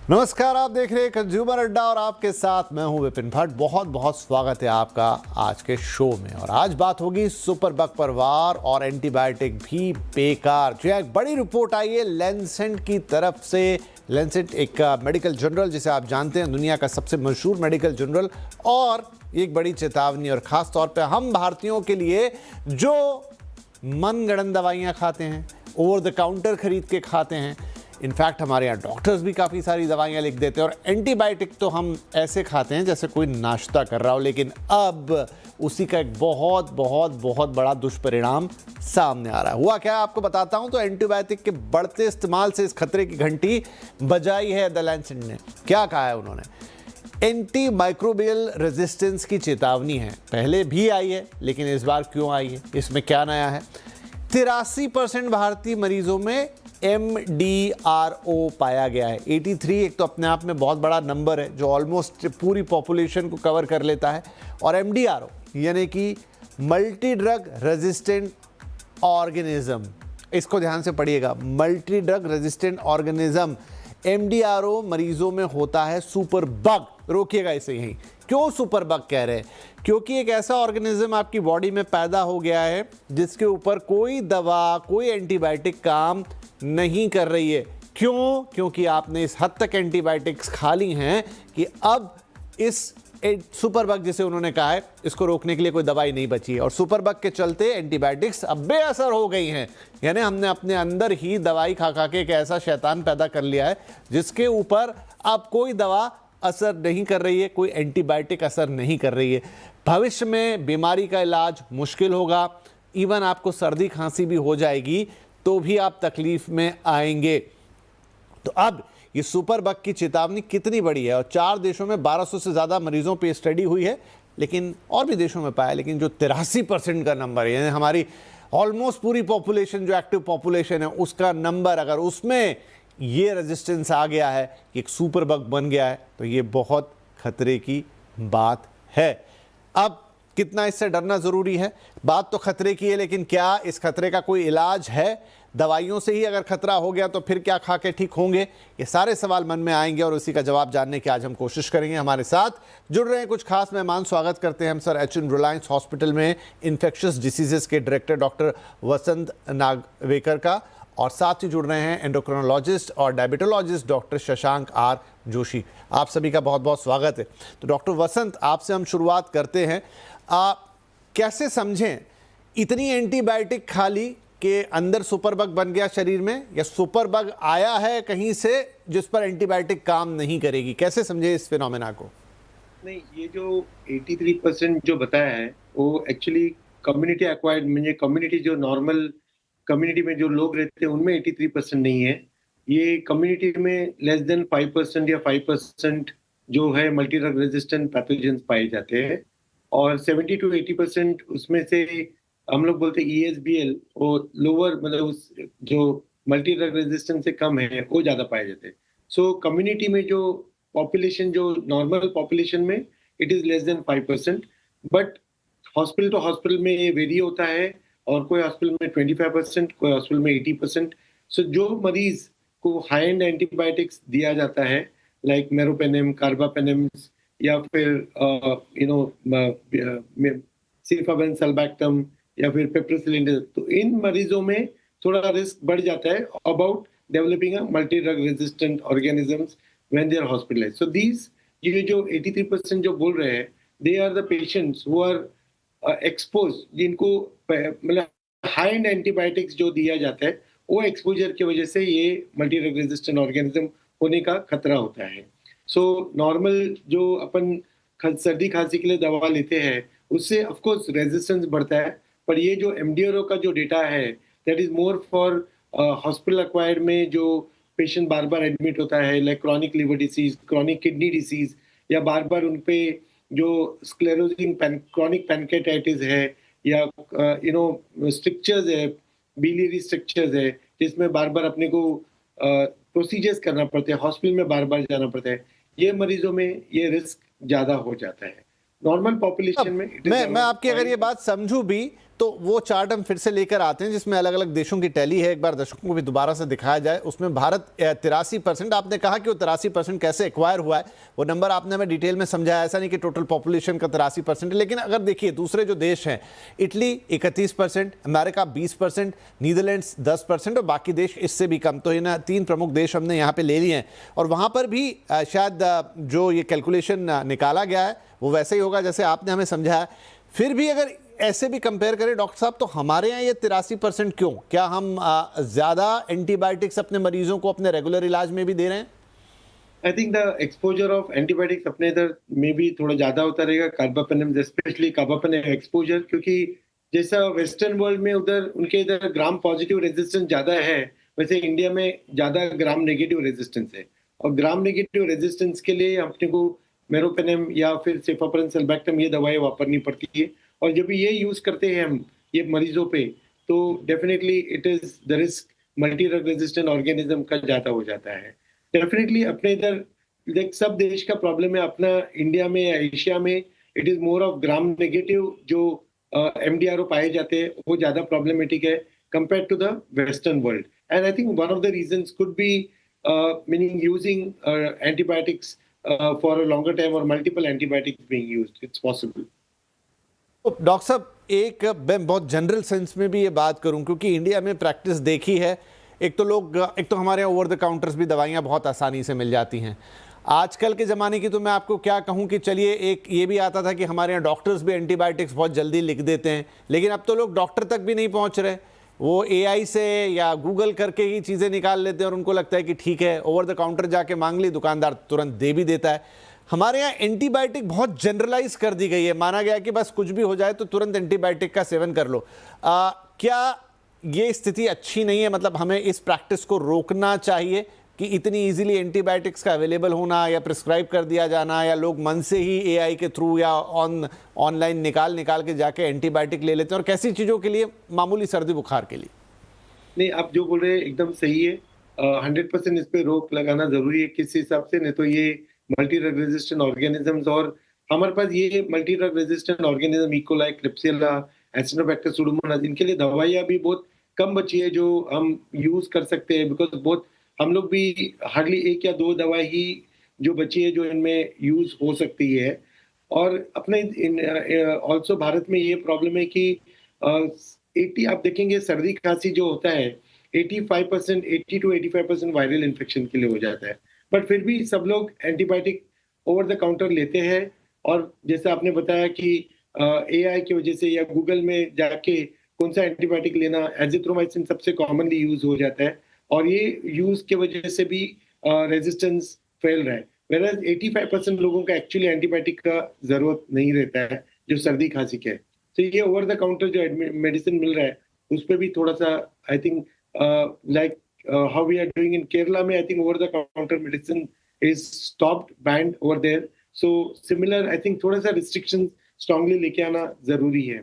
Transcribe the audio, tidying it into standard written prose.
नमस्कार, आप देख रहे हैं कंज्यूमर अड्डा और आपके साथ मैं हूं विपिन भट्ट। बहुत बहुत स्वागत है आपका आज के शो में। और आज बात होगी सुपर बग पर वार और एंटीबायोटिक भी बेकार। जो एक बड़ी रिपोर्ट आई है लैंसेट की तरफ से। लैंसेट एक मेडिकल जर्नल जिसे आप जानते हैं, दुनिया का सबसे मशहूर मेडिकल जर्नल। और एक बड़ी चेतावनी, और ख़ास तौर पे हम भारतीयों के लिए जो मनगढ़ंत दवाइयाँ खाते हैं, ओवर द काउंटर खरीद के खाते हैं। इनफैक्ट हमारे यहाँ डॉक्टर्स भी काफ़ी सारी दवाइयाँ लिख देते हैं। और एंटीबायोटिक तो हम ऐसे खाते हैं जैसे कोई नाश्ता कर रहा हो। लेकिन अब उसी का एक बहुत बहुत बहुत बड़ा दुष्परिणाम सामने आ रहा है। हुआ क्या आपको बताता हूं। तो एंटीबायोटिक के बढ़ते इस्तेमाल से इस खतरे की घंटी बजाई है द लैंसेट ने। क्या कहा है उन्होंने? एंटी माइक्रोबियल रेजिस्टेंस की चेतावनी है। पहले भी आई है, लेकिन इस बार क्यों आई है, इसमें क्या नया है? 83% भारतीय मरीजों में MDRO पाया गया है। 83 एक तो अपने आप में बहुत बड़ा नंबर है जो ऑलमोस्ट पूरी पॉपुलेशन को कवर कर लेता है। और MDRO यानी कि मल्टी ड्रग रेजिस्टेंट ऑर्गेनिज्म, इसको ध्यान से पढ़िएगा। Multi drug resistant organism MDRO मरीजों में होता है सुपर बग। रोकिएगा इसे यहीं। क्यों सुपर बग कह रहे हैं? क्योंकि एक ऐसा ऑर्गेनिज्म आपकी बॉडी में पैदा हो गया है जिसके ऊपर कोई दवा, कोई एंटीबायोटिक काम नहीं कर रही है। क्यों? क्योंकि आपने इस हद तक एंटीबायोटिक्स खा ली हैं कि अब इस सुपर बग, जिसे उन्होंने कहा है, इसको रोकने के लिए कोई दवाई नहीं बची है। और सुपर बग के चलते एंटीबायोटिक्स अब बेअसर हो गई हैं। यानी हमने अपने अंदर ही दवाई खा खा के एक ऐसा शैतान पैदा कर लिया है जिसके ऊपर अब कोई दवा असर नहीं कर रही है, कोई एंटीबायोटिक असर नहीं कर रही है। भविष्य में बीमारी का इलाज मुश्किल होगा। इवन आपको सर्दी खांसी भी हो जाएगी तो भी आप तकलीफ में आएंगे। तो अब ये सुपर बग की चेतावनी कितनी बड़ी है। और 4 देशों में 1200 से ज़्यादा मरीजों पे स्टडी हुई है, लेकिन और भी देशों में पाया। लेकिन जो 83% का नंबर है, यानी हमारी ऑलमोस्ट पूरी पॉपुलेशन, जो एक्टिव पॉपुलेशन है, उसका नंबर, अगर उसमें ये रेजिस्टेंस आ गया है कि एक सुपर बग बन गया है, तो ये बहुत खतरे की बात है। अब कितना इससे डरना ज़रूरी है? बात तो खतरे की है, लेकिन क्या इस खतरे का कोई इलाज है? दवाइयों से ही अगर खतरा हो गया तो फिर क्या खा के ठीक होंगे? ये सारे सवाल मन में आएंगे और उसी का जवाब जानने की आज हम कोशिश करेंगे। हमारे साथ जुड़ रहे हैं कुछ खास मेहमान। स्वागत करते हैं हम सर HN रिलायंस हॉस्पिटल में इन्फेक्शियस डिसीजेस के डायरेक्टर डॉक्टर वसंत नागवेकर का, और साथ ही जुड़ रहे हैं एंडोक्रिनोलॉजिस्ट और diabetologist doctor Shashank R Joshi. आप सभी का बहुत बहुत स्वागत है। तो डॉक्टर वसंत, आपसे हम शुरुआत करते हैं। कैसे समझें इतनी एंटीबायोटिक खा ली के अंदर सुपर बग बन गया शरीर में, या सुपर बग आया है कहीं से जिस पर एंटीबायोटिक काम नहीं करेगी? कैसे समझे इस फिनोमेना को? नहीं, ये जो 83% जो बताया है वो एक्चुअली कम्युनिटी एक्वायर्ड, म्हणजे कम्युनिटी जो नॉर्मल कम्युनिटी में जो लोग रहते हैं उनमें 83% नहीं है। ये कम्युनिटी में लेस देन 5% या 5% जो है मल्टी ड्रग रेजिस्टेंट पैथोजेंस पाए जाते हैं। और 70 to 80% उसमें से हम लोग बोलते हैं ESBL और लोअर, मतलब उस जो मल्टी ड्रग रेजिस्टेंस से कम है वो ज़्यादा पाए जाते हैं। सो कम्युनिटी में जो पॉपुलेशन, जो नॉर्मल पॉपुलेशन में it is less than 5%, but hospital to hospital में ये वेरी होता है। और कोई हॉस्पिटल में 25%, कोई हॉस्पिटल में 80%। सो जो मरीज को हाई एंड एंटीबायोटिक्स दिया जाता है, लाइक मेरोपेनेम, कार्बापेनेम, या फिर सिफावेन, सल्बैक्टम, या फिर पेप्रिसिलिन, तो इन मरीजों में थोड़ा रिस्क बढ़ जाता है about developing a multi drug resistant organisms when they are hospitalised. So these, ये जो 83% जो बोल रहे हैं, they are the patients who are expose, जिनको मतलब हाई एंड एंटीबायोटिक्स जो दिया जाता है वो एक्सपोजर की वजह से ये मल्टी ड्रग रेजिस्टेंट ऑर्गेनिज्म होने का खतरा होता है। सो नॉर्मल जो अपन सर्दी खांसी के लिए दवा लेते हैं उससे ऑफ कोर्स रेजिस्टेंस बढ़ता है, पर ये जो MDRO का जो डेटा है that is more for hospital acquired में जो पेशेंट बार बार एडमिट होता है, like chronic liver disease, chronic kidney disease, या बार बार उन पे जो स्क्लेरोजिंग क्रॉनिक पैनक्रेटाइटिस है, या स्ट्रक्चर्स है, बिलियरी स्ट्रक्चर्स है, जिसमें बार बार अपने को प्रोसीजर्स करना पड़ता है, हॉस्पिटल में बार बार जाना पड़ता है, ये मरीजों में ये रिस्क ज्यादा हो जाता है। नॉर्मल पॉपुलेशन में मैं आपकी अगर ये बात समझूं भी तो वो चार्ट हम फिर से लेकर आते हैं जिसमें अलग अलग देशों की टैली है, एक बार दर्शकों को भी दोबारा से दिखाया जाए। उसमें भारत 83%, आपने कहा कि वो 83% कैसे एक्वायर हुआ है, वो नंबर आपने हमें डिटेल में समझाया। ऐसा नहीं कि टोटल पॉपुलेशन का 83% है, लेकिन अगर देखिए दूसरे जो देश हैं, इटली 31%, अमेरिका 20%, नीदरलैंड्स 10% और बाकी देश इससे भी कम। तो इन 3 प्रमुख देश हमने यहाँ पे ले लिए हैं और वहाँ पर भी शायद जो ये कैलकुलेशन निकाला गया है वो वैसे ही होगा जैसे आपने हमें समझाया। फिर भी अगर ऐसे भी कंपेयर करें डॉक्टर साहब, तो हमारे यहाँ ये 83% क्यों? क्या हम ज्यादा एंटीबायोटिक्स अपने मरीजों को अपने रेगुलर इलाज में भी दे रहे हैं? I think the exposure of antibiotics अपने इधर में भी थोड़ा ज्यादा होता रहेगा, कार्बापेनेम, स्पेशली कार्बापेनेम एक्सपोजर, क्योंकि जैसा वेस्टर्न वर्ल्ड में उधर उनके इधर ग्राम पॉजिटिव रेजिस्टेंस ज्यादा है, वैसे इंडिया में ज्यादा ग्राम नेगेटिव रेजिस्टेंस है। और ग्राम नेगेटिव रेजिस्टेंस के लिए अपने को मेरोपेनेम या फिर सेफाप्रिन सल्बैक्टम ये दवाएं वापरनी पड़ती है। और जब ये यूज करते हैं हम ये मरीजों पे, तो definitely it is the risk multi drug resistant organism का ज्यादा हो जाता है। डेफिनेटली अपने इधर सब देश का प्रॉब्लम है, अपना इंडिया में या एशिया में it is more of gram negative जो एमडीआरओ पाए जाते हैं वो ज्यादा प्रॉब्लमेटिक है compare to the western world. And I think one of the reasons could be meaning using antibiotics for a longer time और multiple antibiotics being used, it's possible. तो doctor साहब, एक मैं बहुत जनरल सेंस में भी ये बात करूं, क्योंकि इंडिया में प्रैक्टिस देखी है, एक तो हमारे यहाँ ओवर द काउंटर्स भी दवाइयाँ बहुत आसानी से मिल जाती हैं। आजकल के ज़माने की तो मैं आपको क्या कहूँ कि चलिए, एक ये भी आता था कि हमारे यहाँ डॉक्टर्स भी एंटीबायोटिक्स बहुत जल्दी लिख देते हैं, लेकिन अब तो लोग डॉक्टर तक भी नहीं पहुँच रहे, वो एआई से या गूगल करके ही चीज़ें निकाल लेते हैं और उनको लगता है कि ठीक है, ओवर द काउंटर जाके मांग ली, दुकानदार तुरंत दे भी देता है। हमारे यहाँ एंटीबायोटिक बहुत जनरलाइज कर दी गई है, माना गया कि बस कुछ भी हो जाए तो तुरंत एंटीबायोटिक का सेवन कर लो। क्या ये स्थिति अच्छी नहीं है? मतलब हमें इस प्रैक्टिस को रोकना चाहिए कि इतनी इजीली एंटीबायोटिक्स का अवेलेबल होना या प्रिस्क्राइब कर दिया जाना, या लोग मन से ही एआई के थ्रू या ऑनलाइन निकाल के जाके एंटीबायोटिक ले लेते हैं, और कैसी चीज़ों के लिए? मामूली सर्दी बुखार के लिए। नहीं, आप जो बोल रहे हैं एकदम सही है। 100% इस पे रोक लगाना जरूरी है किस हिसाब से, नहीं तो ये मल्टी ड्रग रेजिस्टेंट ऑर्गेनिजम्स, और हमारे पास ये multi drug resistant organism E coli, Klebsiella, Acinetobacter Pseudomonas, इनके लिए दवाइयाँ भी बहुत कम बची है जो हम यूज कर सकते हैं, बिकॉज बहुत हम लोग भी हार्डली 1 या 2 दवाई ही जो बची है जो इनमें यूज हो सकती है। और अपने ऑल्सो भारत में ये प्रॉब्लम है कि 80 आप देखेंगे सर्दी खांसी जो होता है 85% 80 to 85% वायरल इन्फेक्शन के लिए हो जाता है, बट फिर भी सब लोग एंटीबायोटिक ओवर द काउंटर लेते हैं। और जैसे आपने बताया कि एआई की वजह से या गूगल में जाके कौन सा एंटीबायोटिक लेना, एजिथ्रोमाइसिन सबसे कॉमनली यूज हो जाता है, और ये यूज के वजह से भी रेजिस्टेंस फैल रहा है। वेराज 85% लोगों का एक्चुअली एंटीबायोटिक का जरूरत नहीं रहता है जो सर्दी खांसी के है। तो ये ओवर द काउंटर जो मेडिसिन मिल रहा है उस पर भी थोड़ा सा I think like how we are doing in Kerala में, I think over the counter medicine is stopped, banned over there. So similar, I think थोड़ा सा restrictions strongly लेके आना जरूरी है।